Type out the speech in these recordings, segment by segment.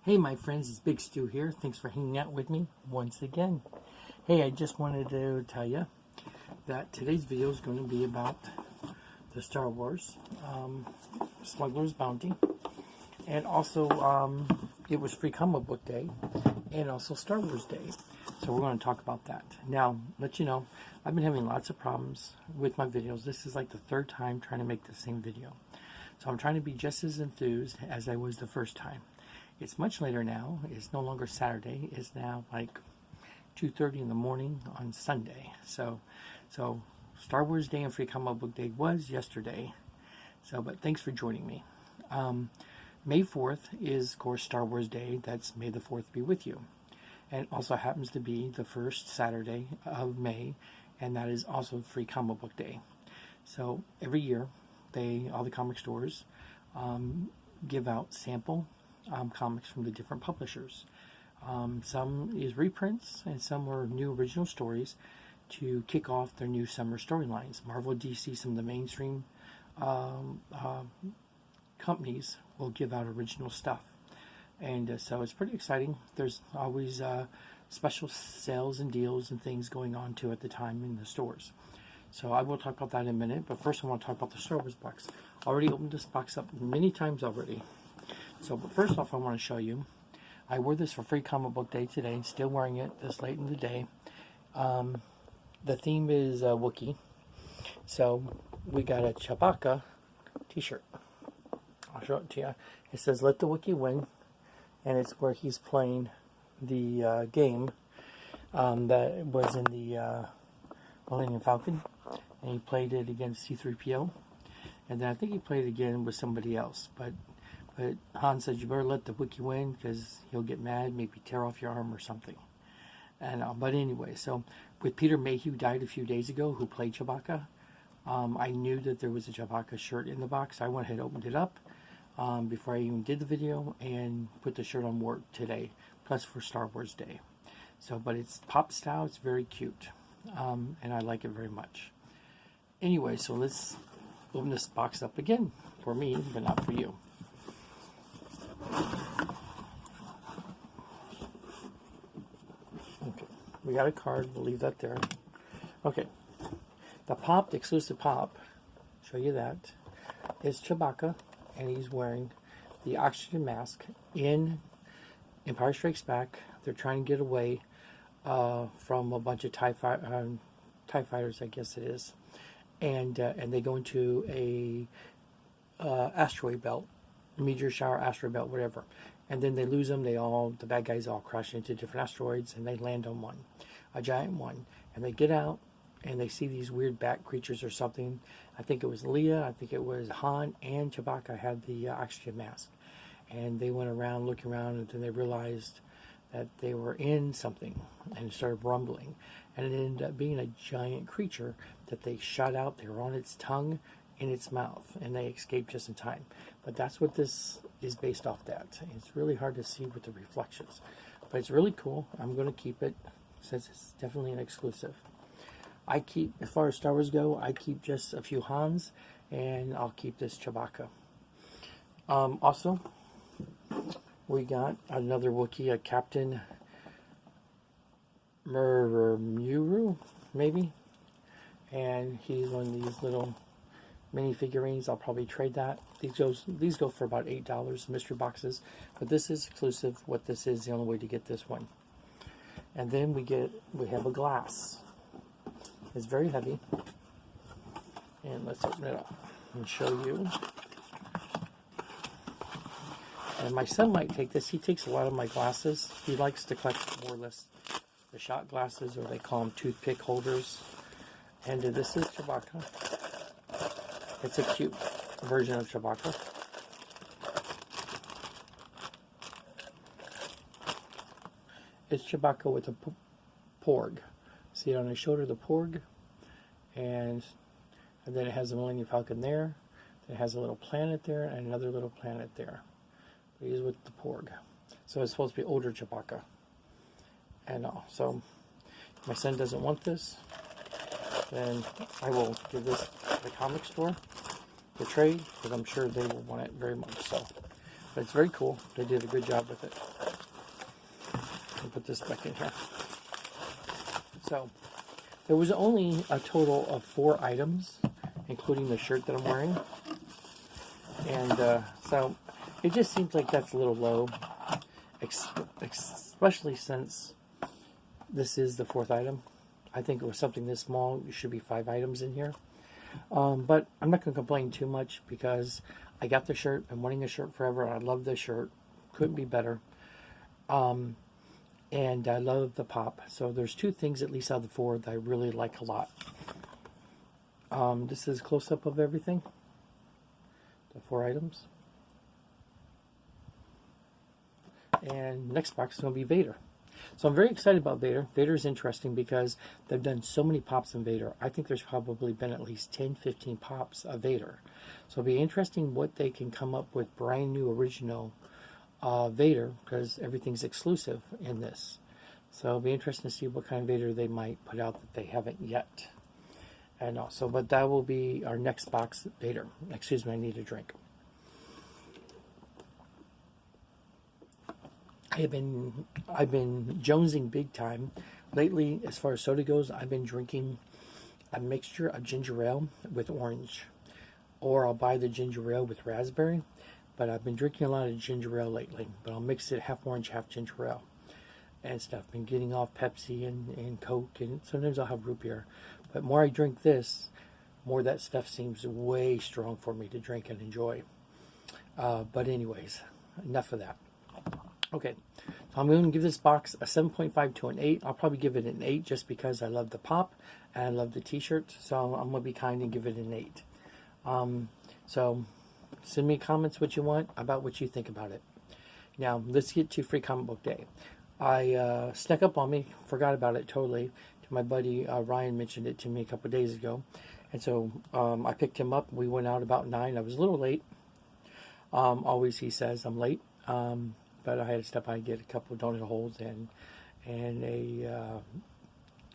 Hey my friends, it's Big Stu here. Thanks for hanging out with me once again. Hey, I just wanted to tell you that today's video is going to be about the Star Wars Smuggler's Bounty. And also, it was Free Comic Book Day and also Star Wars Day. So we're going to talk about that. Now, let you know, I've been having lots of problems with my videos. This is like the third time trying to make the same video. So I'm trying to be just as enthused as I was the first time. It's much later now. It's no longer Saturday. It's now like 2:30 in the morning on Sunday. So Star Wars Day and Free Comic Book Day was yesterday. But thanks for joining me. May 4th is, of course, Star Wars Day. That's May the 4th be with you. And it also happens to be the first Saturday of May, and that is also Free Comic Book Day. So every year, all the comic stores give out sample comics from the different publishers. Some is reprints and some are new original stories to kick off their new summer storylines. Marvel, DC, some of the mainstream companies will give out original stuff. And so it's pretty exciting. There's always special sales and deals and things going on too at the time in the stores. So I will talk about that in a minute, but first I want to talk about the Star Wars box. I already opened this box up many times already. But first off, I want to show you, I wore this for Free Comic Book Day today, still wearing it this late in the day. The theme is Wookiee, so we got a Chewbacca t-shirt. I'll show it to you. It says, "Let the Wookiee win," and it's where he's playing the game that was in the Millennium Falcon, and he played it against C-3PO, and then I think he played it again with somebody else, but Han said, "You better let the Wookiee win because he'll get mad, maybe tear off your arm or something." And but anyway, so with Peter Mayhew died a few days ago, who played Chewbacca, I knew that there was a Chewbacca shirt in the box. I went ahead and opened it up before I even did the video and put the shirt on work today, plus for Star Wars Day. But it's pop style. It's very cute, and I like it very much. Anyway, so let's open this box up again for me, but not for you. Okay, we got a card. We'll leave that there. Okay, the exclusive pop, show you that, is Chewbacca, and he's wearing the oxygen mask in Empire Strikes Back. They're trying to get away from a bunch of TIE fighters, I guess it is, and they go into a asteroid belt. Meteor shower, asteroid belt, whatever, and then they lose them. The bad guys all crash into different asteroids, and they land on one, a giant one, and they get out and they see these weird bat creatures or something. I think it was Leia, I think it was Han, and Chewbacca had the oxygen mask, and they went around looking around, and then they realized that they were in something, and it started rumbling, and it ended up being a giant creature that they shot out. They were on its tongue, in its mouth, and they escaped just in time. But that's what this is based off that. It's really hard to see with the reflections, but it's really cool. I'm going to keep it since it's definitely an exclusive. I keep, as far as Star Wars go, I keep just a few Hans, and I'll keep this Chewbacca. Also, we got another Wookiee, a Captain Murmuru, maybe, and he's one of these little mini figurines. I'll probably trade that. These go for about $8, mystery boxes, but this is exclusive. What this is, the only way to get this one. And then we have a glass. It's very heavy, and let's open it up and show you. And my son might take this. He takes a lot of my glasses. He likes to collect more or less the shot glasses, or they call them toothpick holders. And this is Chewbacca. It's a cute version of Chewbacca. It's Chewbacca with a porg. See it on his shoulder, the porg, and then it has the Millennium Falcon there. It has a little planet there and another little planet there. But he's with the porg, so it's supposed to be older Chewbacca. And so if my son doesn't want this, then I will give this to the comic store to trade, because I'm sure they will want it very much so. But it's very cool. They did a good job with it. I'll put this back in here. So, there was only a total of 4 items, including the shirt that I'm wearing. And so, it just seems like that's a little low, especially since this is the 4th item. I think it was something this small. It should be 5 items in here. But I'm not going to complain too much because I got the shirt. I'm wanting a shirt forever. I love this shirt. Couldn't be better. And I love the pop. So there's 2 things, at least out of the 4, that I really like a lot. This is a close-up of everything. The 4 items. And next box is going to be Vader. So I'm very excited about Vader. Vader is interesting because they've done so many pops in Vader. I think there's probably been at least 10, 15 pops of Vader. So it'll be interesting what they can come up with brand new original Vader, because everything's exclusive in this. So it'll be interesting to see what kind of Vader they might put out that they haven't yet. And also, but that will be our next box, Vader. Excuse me, I need a drink. I've been jonesing big time lately. As far as soda goes, I've been drinking a mixture of ginger ale with orange, or I'll buy the ginger ale with raspberry. But I've been drinking a lot of ginger ale lately. But I'll mix it half orange, half ginger ale and stuff. Been getting off Pepsi and Coke, and sometimes I'll have root beer. But more I drink this, more that stuff seems way strong for me to drink and enjoy. But anyways, enough of that. Okay, so I'm going to give this box a 7.5 to an 8. I'll probably give it an 8 just because I love the pop and I love the t-shirt. So I'm going to be kind and give it an 8. So send me comments what you want about what you think about it. Now, let's get to Free Comic Book Day. I snuck up on me, forgot about it totally. My buddy Ryan mentioned it to me a couple of days ago. And so I picked him up. We went out about 9. I was a little late. Always he says I'm late. But I had to step by and get a couple of donut holes and a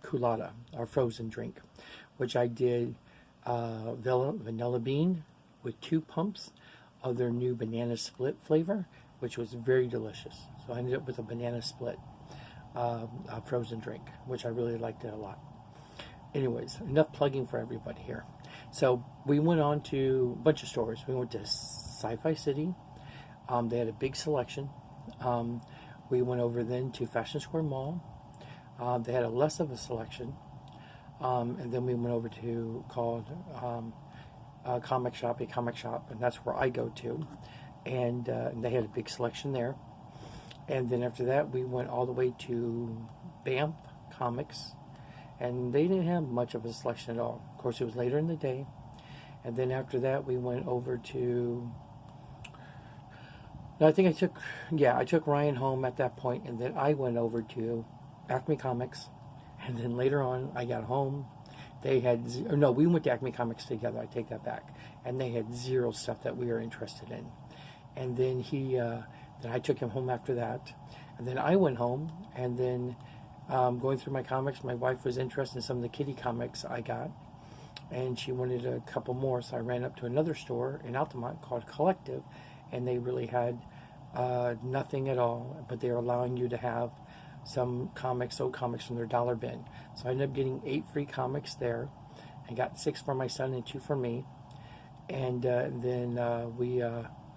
culotta, or frozen drink, which I did vanilla bean with 2 pumps of their new banana split flavor, which was very delicious. So I ended up with a banana split frozen drink, which I really liked it a lot. Anyways, enough plugging for everybody here. So we went on to a bunch of stores. We went to Sci-Fi City. They had a big selection. We went over then to Fashion Square Mall. They had a less of a selection. And then we went over to called a comic shop, and that's where I go to. And they had a big selection there. And then after that, we went all the way to Banff Comics, and they didn't have much of a selection at all. Of course, it was later in the day. And then after that, we went over to... No, I think I took Ryan home at that point, and then I went over to Acme Comics. And then later on, I got home. They had... we went to Acme Comics together. I take that back. And they had 0 stuff that we were interested in. And then then I took him home after that. And then I went home, and then going through my comics, my wife was interested in some of the kitty comics I got, and she wanted a couple more, so I ran up to another store in Altamont called Collective, and they really had nothing at all, but they were allowing you to have some old comics from their dollar bin. So I ended up getting 8 free comics there, and got 6 for my son and 2 for me. And then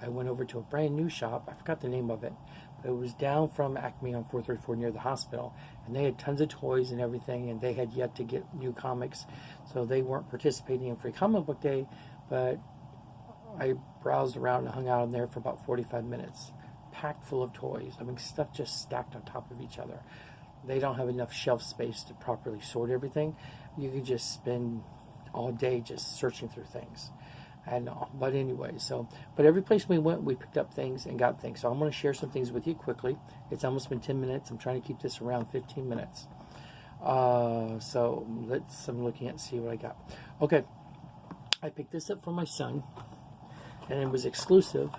I went over to a brand new shop. I forgot the name of it. But it was down from Acme on 434 near the hospital. And they had tons of toys and everything, and they had yet to get new comics. So they weren't participating in Free Comic Book Day, but I browsed around and hung out in there for about 45 minutes. Packed full of toys. I mean, stuff just stacked on top of each other. They don't have enough shelf space to properly sort everything. You could just spend all day just searching through things. But anyway, but every place we went, we picked up things and got things. So I'm going to share some things with you quickly. It's almost been 10 minutes. I'm trying to keep this around 15 minutes. I'm looking at see what I got. Okay, I picked this up for my son, and it was exclusive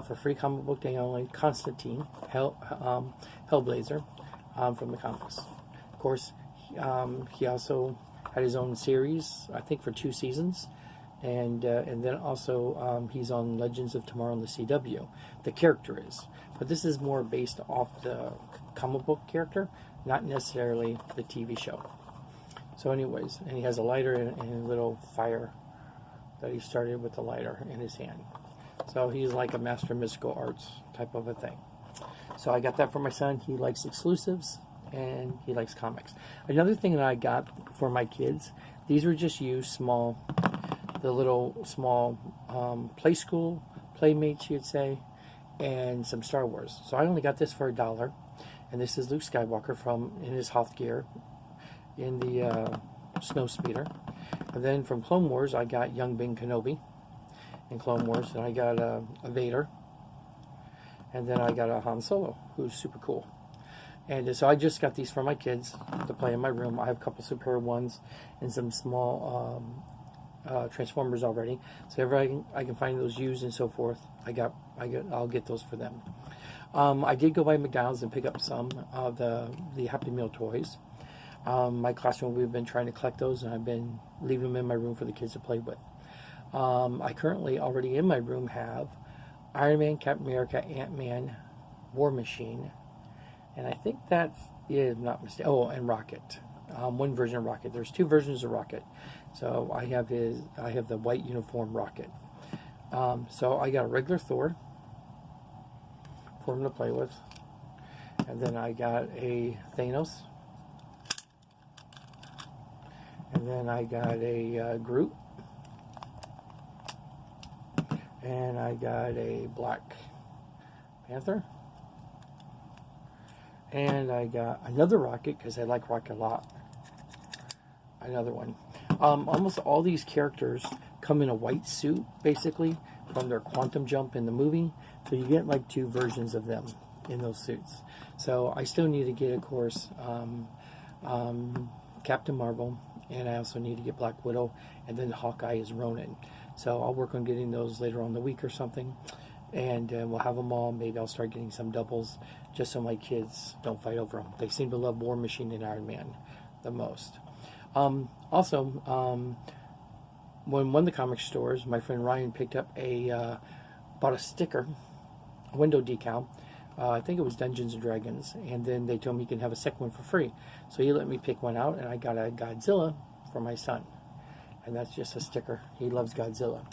for Free Comic Book Day only. Constantine, Hellblazer, from the comics. Of course, he also had his own series, I think for 2 seasons. and then also he's on Legends of Tomorrow on the CW. The character is, but this is more based off the comic book character, not necessarily the TV show. So anyways, and he has a lighter and a little fire that he started with the lighter in his hand. So he's like a master of mystical arts type of a thing. So I got that for my son. He likes exclusives and he likes comics. Another thing that I got for my kids, these were just used small, the little small play school playmates, you'd say, and some Star Wars. So I only got this for $1, and this is Luke Skywalker in his Hoth gear in the snow speeder. And then from Clone Wars, I got young Ben Kenobi in Clone Wars, and I got a Vader, and then I got a Han Solo, who's super cool. And so I just got these for my kids to play in my room. I have a couple superhero ones and some small Transformers already. So if I can find those used and so forth, I'll get those for them. I did go by McDonald's and pick up some of the Happy Meal toys. My classroom, we've been trying to collect those, and I've been leaving them in my room for the kids to play with. I currently already in my room have Iron Man, Captain America, Ant-Man, War Machine, and I think that is not mistaken. Oh, and Rocket. One version of Rocket. There's 2 versions of Rocket. So I have the white uniform Rocket. So I got a regular Thor for him to play with, and then I got a Thanos, and then I got a Groot, and I got a Black Panther, and I got another Rocket because I like Rocket a lot. Another one. Almost all these characters come in a white suit, basically, from their quantum jump in the movie. So you get like 2 versions of them in those suits. So I still need to get, of course, Captain Marvel, and I also need to get Black Widow, and then Hawkeye is Ronin. So I'll work on getting those later on in the week or something, and we'll have them all. Maybe I'll start getting some doubles just so my kids don't fight over them. They seem to love War Machine and Iron Man the most. Also, when one of the comic stores, my friend Ryan picked up bought a sticker, a window decal. I think it was Dungeons and Dragons, and then they told me you can have a second one for free. So he let me pick one out, and I got a Godzilla for my son, and that's just a sticker. He loves Godzilla,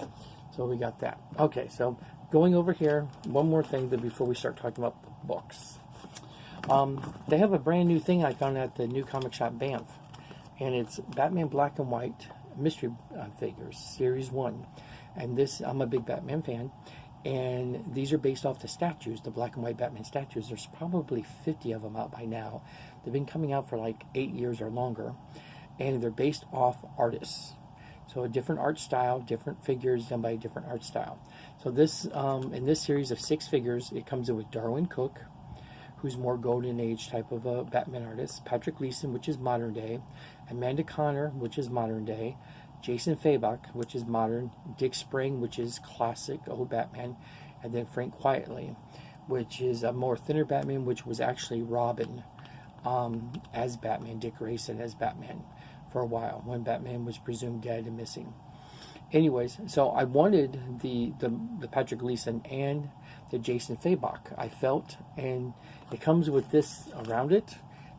so we got that. Okay, so going over here, one more thing before we start talking about books. They have a brand new thing I found at the new comic shop Banff, and it's Batman Black and White Mystery Figures, Series 1. And this, I'm a big Batman fan, and these are based off the statues, the black and white Batman statues. There's probably 50 of them out by now. They've been coming out for like 8 years or longer, and they're based off artists. So a different art style, different figures done by a different art style. So this, in this series of 6 figures, it comes in with Darwin Cook, who's more golden age type of a Batman artist, Patrick Gleason, which is modern day, Amanda Connor, which is modern day, Jason Fabok, which is modern, Dick Spring, which is classic old Batman, and then Frank Quietly, which is a more thinner Batman, which was actually Robin as Batman, Dick Grayson as Batman for a while, when Batman was presumed dead and missing. Anyways, so I wanted the Patrick Gleason and the Jason Fabok, I felt, and it comes with this around it,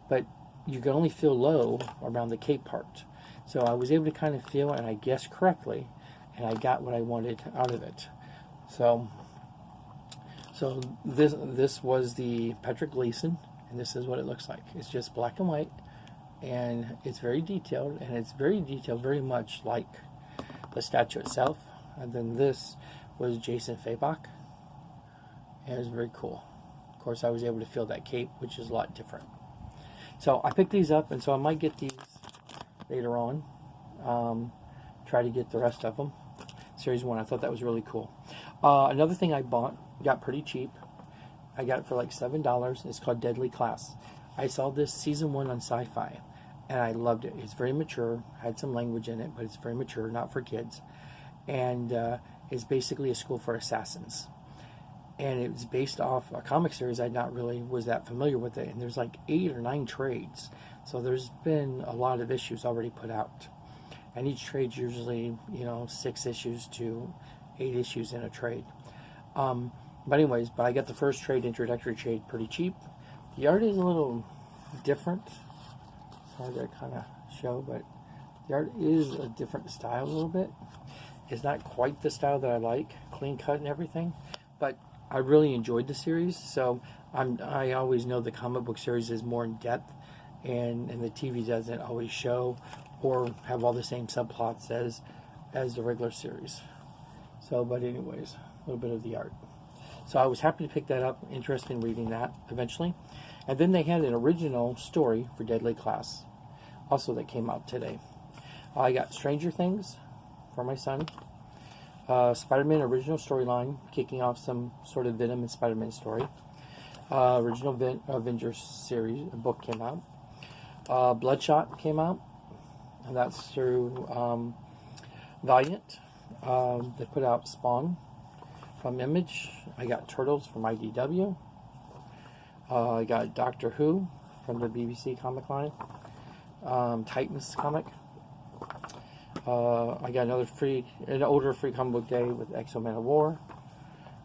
but you can only feel low around the cape part. So I was able to kind of feel, and I guessed correctly, and I got what I wanted out of it. So this was the Patrick Gleason, and this is what it looks like. It's just black and white, and it's very detailed, and it's very detailed, very much like the statue itself. And then this was Jason Fabok, and it was very cool. Of course, I was able to feel that cape, which is a lot different. So I picked these up, and so I might get these later on. Try to get the rest of them. Series 1, I thought that was really cool. Another thing I got pretty cheap. I got it for like $7. It's called Deadly Class. I saw this season 1 on Sci-Fi, and I loved it. It's very mature, had some language in it, but it's very mature, not for kids. And it's basically a school for assassins. And it was based off a comic series I not really was that familiar with it. And there's like 8 or 9 trades. So there's been a lot of issues already put out. and each trade's usually 6 issues to 8 issues in a trade. But anyways, I got the first trade, introductory trade, pretty cheap. The art is a little different. It's hard to kind of show, but the art is a different style a little bit. It's not quite the style that I like, clean cut and everything, but I really enjoyed the series. So I always know the comic book series is more in depth, and the TV doesn't always show or have all the same subplots as the regular series. So, but anyways, a little bit of the art. So I was happy to pick that up, interested in reading that eventually. And then they had an original story for Deadly Class, also that came out today. I got Stranger Things for my son. Spider-Man original storyline, kicking off some sort of Venom and Spider-Man story. Original Avengers series, a book came out. Bloodshot came out, and that's through Valiant. They put out Spawn from Image. I got Turtles from IDW. I got Doctor Who from the BBC comic line. Titans comic. I got an older free comic book day with X-Men of War.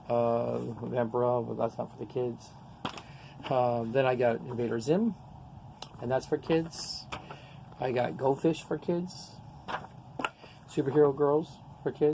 Vampira, but that's not for the kids. Then I got Invader Zim, and that's for kids. I got Goldfish for kids. Superhero Girls for kids.